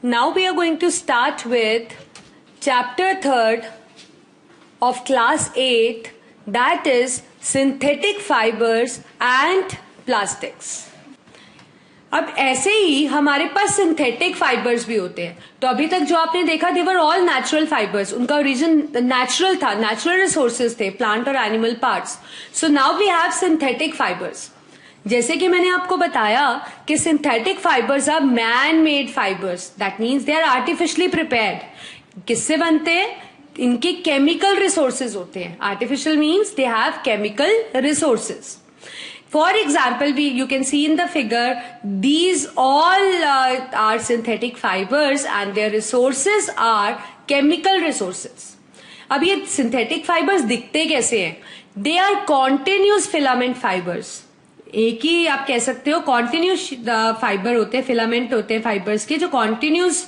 Now we are going to start with chapter 3rd of class 8, that is synthetic fibers and plastics. अब ऐसे ही हमारे पास synthetic fibres भी होते हैं. तो अभी तक जो आपने देखा देवर ऑल नेचुरल फाइबर्स, उनका ओरिजिन नेचुरल था, नेचुरल रिसोर्सेज थे, प्लांट और animal parts. So now we have synthetic fibres. जैसे कि मैंने आपको बताया कि synthetic fibres are man made fibres, that means they are artificially prepared. किससे बनते हैं? इनके केमिकल रिसोर्सेज होते हैं. Artificial means they have chemical resources. For example, you can see in the figure, these all are synthetic fibers and their resources are chemical resources. अब ये synthetic fibers दिखते कैसे हैं? They are continuous filament fibers. एक ही आप कह सकते हो continuous fiber होते हैं, filament होते हैं fibers के, जो continuous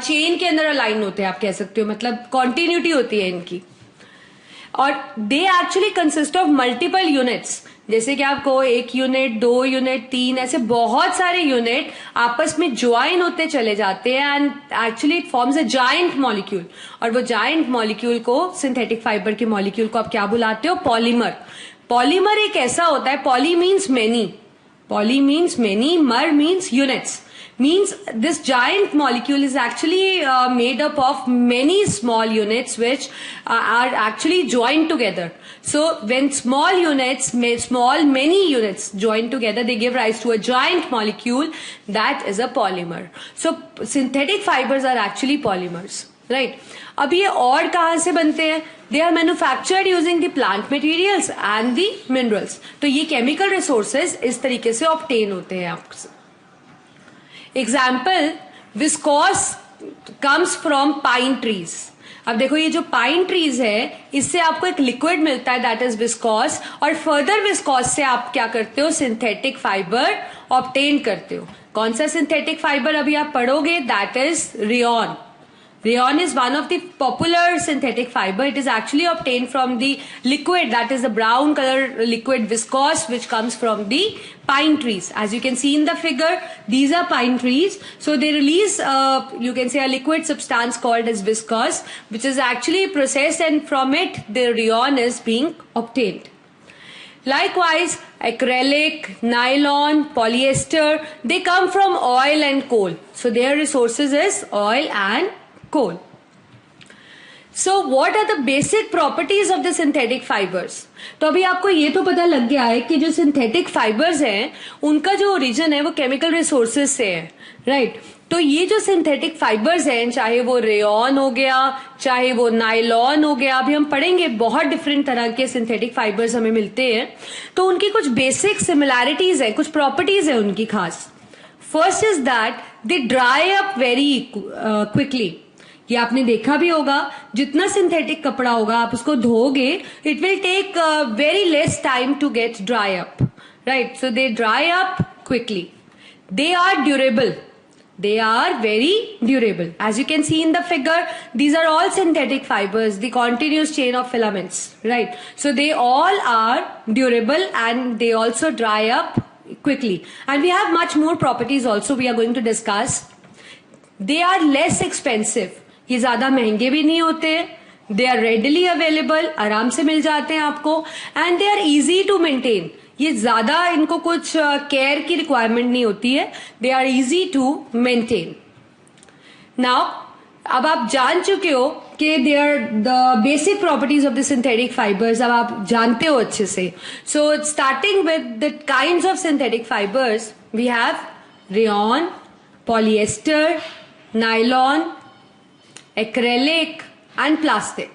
chain के अंदर align होते हैं, आप कह सकते हो, मतलब continuity होती है इनकी. और they actually consist of multiple units. जैसे कि आपको एक यूनिट, 2 यूनिट, 3, ऐसे बहुत सारे यूनिट आपस में ज्वाइन होते चले जाते हैं and actually it forms a giant molecule. और वो जायंट मॉलिक्यूल को, सिंथेटिक फाइबर के मॉलिक्यूल को आप क्या बुलाते हो? पॉलीमर. पॉलीमर एक ऐसा होता है, poly means many, poly means many, mer means units. Means this giant molecule is actually made up of many small units which are actually joined together. So when small units, many units join together, they give rise to a giant molecule that is a polymer. So synthetic fibers are actually polymers, right? अब ये और कहाँ से बनते हैं? They are manufactured using the plant materials and the minerals. तो ये chemical resources इस तरीके से obtain होते हैं आपसे. Example, viscose comes from pine trees. अब देखो ये जो पाइन ट्रीज है, इससे आपको एक लिक्विड मिलता है दैट इज विस्कोस, और फर्दर विस्कोस से आप क्या करते हो? सिंथेटिक फाइबर ऑब्टेन करते हो. कौन सा सिंथेटिक फाइबर अभी आप पढ़ोगे? That is rayon. Rayon is one of the popular synthetic fiber. It is actually obtained from the liquid, that is the brown color liquid viscose, which comes from the pine trees. As you can see in the figure, these are pine trees. So they release, you can say, a liquid substance called as viscose, which is actually processed, and from it the rayon is being obtained. Likewise, acrylic, nylon, polyester, they come from oil and coal. So their resources is oil and coal. So what are the basic properties of the synthetic fibers? तो अभी आपको ये तो पता लग गया है कि जो सिंथेटिक फाइबर्स हैं उनका जो ओरिजिन है वो केमिकल रिसोर्सेज से है, राइट? तो ये जो सिंथेटिक फाइबर्स हैं, चाहे वो रेयॉन हो गया, चाहे वो नायलॉन हो गया, अभी हम पढ़ेंगे बहुत डिफरेंट तरह के सिंथेटिक फाइबर्स हमें मिलते हैं. तो उनकी कुछ बेसिक सिमिलैरिटीज है, कुछ प्रॉपर्टीज है उनकी खास. First is that they dry up very quickly. ये आपने देखा भी होगा, जितना सिंथेटिक कपड़ा होगा आप उसको धोगे, it will take very less time to get dry up, right? So they dry up quickly. They are durable. They are very durable. As you can see in the figure, these are all synthetic fibers, the continuous chain of filaments, right? So they all are durable and they also dry up quickly. And we have much more properties also we are going to discuss. They are less expensive. ये ज्यादा महंगे भी नहीं होते. They are readily available, आराम से मिल जाते हैं आपको. And they are easy to maintain. ये ज्यादा इनको कुछ केयर की रिक्वायरमेंट नहीं होती है. They are easy to maintain. Now अब आप जान चुके हो कि they are the basic properties of the synthetic fibres. अब आप जानते हो अच्छे से. So starting with the kinds of synthetic fibres, we have rayon, polyester, nylon, acrylic and plastic.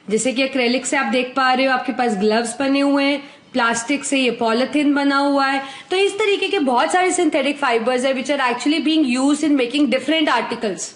जैसे कि एक्रेलिक से आप देख पा रहे हो आपके पास ग्लव्स बने हुए हैं, प्लास्टिक से ये पॉलिथीन बना हुआ है. तो इस तरीके के बहुत सारे सिंथेटिक फाइबर्स है which are actually being used in making different articles.